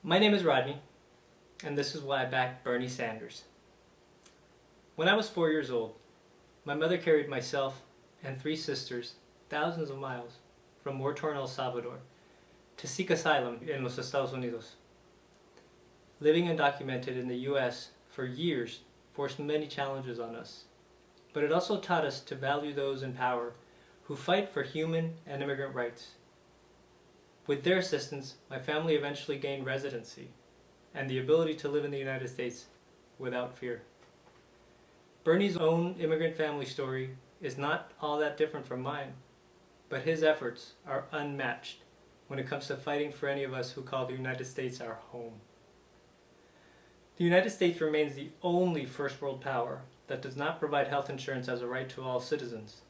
My name is Rodney, and this is why I backed Bernie Sanders. When I was 4 years old, my mother carried myself and 3 sisters thousands of miles from war-torn El Salvador to seek asylum in los Estados Unidos. Living undocumented in the U.S. for years forced many challenges on us, but it also taught us to value those in power who fight for human and immigrant rights. With their assistance, my family eventually gained residency and the ability to live in the United States without fear. Bernie's own immigrant family story is not all that different from mine, but his efforts are unmatched when it comes to fighting for any of us who call the United States our home. The United States remains the only first world power that does not provide health insurance as a right to all citizens.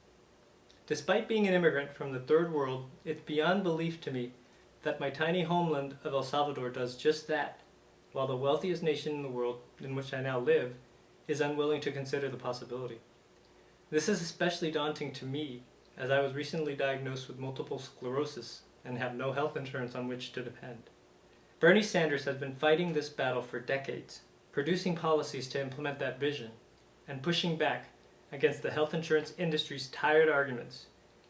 Despite being an immigrant from the third world, it's beyond belief to me that my tiny homeland of El Salvador does just that, while the wealthiest nation in the world, in which I now live, is unwilling to consider the possibility. This is especially daunting to me, as I was recently diagnosed with multiple sclerosis and have no health insurance on which to depend. Bernie Sanders has been fighting this battle for decades, producing policies to implement that vision, and pushing back against the health insurance industry's tired arguments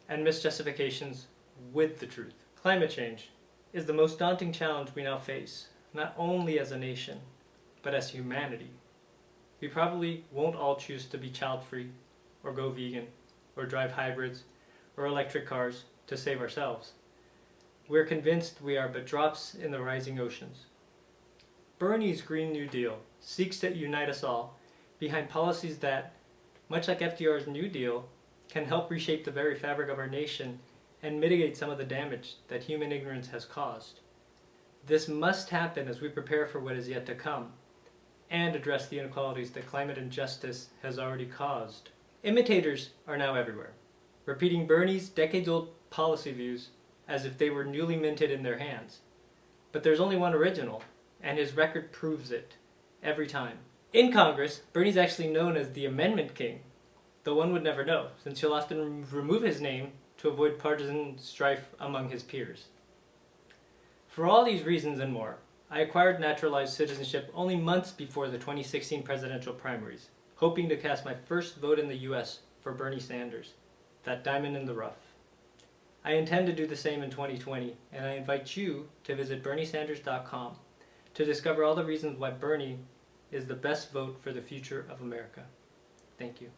and misjustifications with the truth. Climate change is the most daunting challenge we now face, not only as a nation, but as humanity. We probably won't all choose to be child-free, or go vegan, or drive hybrids, or electric cars to save ourselves. We're convinced we are but drops in the rising oceans. Bernie's Green New Deal seeks to unite us all behind policies that, much like FDR's New Deal, can help reshape the very fabric of our nation and mitigate some of the damage that human ignorance has caused. This must happen as we prepare for what is yet to come, and address the inequalities that climate injustice has already caused. Imitators are now everywhere, repeating Bernie's decades-old policy views as if they were newly minted in their hands. But there's only one original, and his record proves it, every time. In Congress, Bernie's actually known as the Amendment King, though one would never know, since he'll often remove his name to avoid partisan strife among his peers. For all these reasons and more, I acquired naturalized citizenship only months before the 2016 presidential primaries, hoping to cast my first vote in the US for Bernie Sanders, that diamond in the rough. I intend to do the same in 2020, and I invite you to visit berniesanders.com to discover all the reasons why Bernie is the best vote for the future of America. Thank you.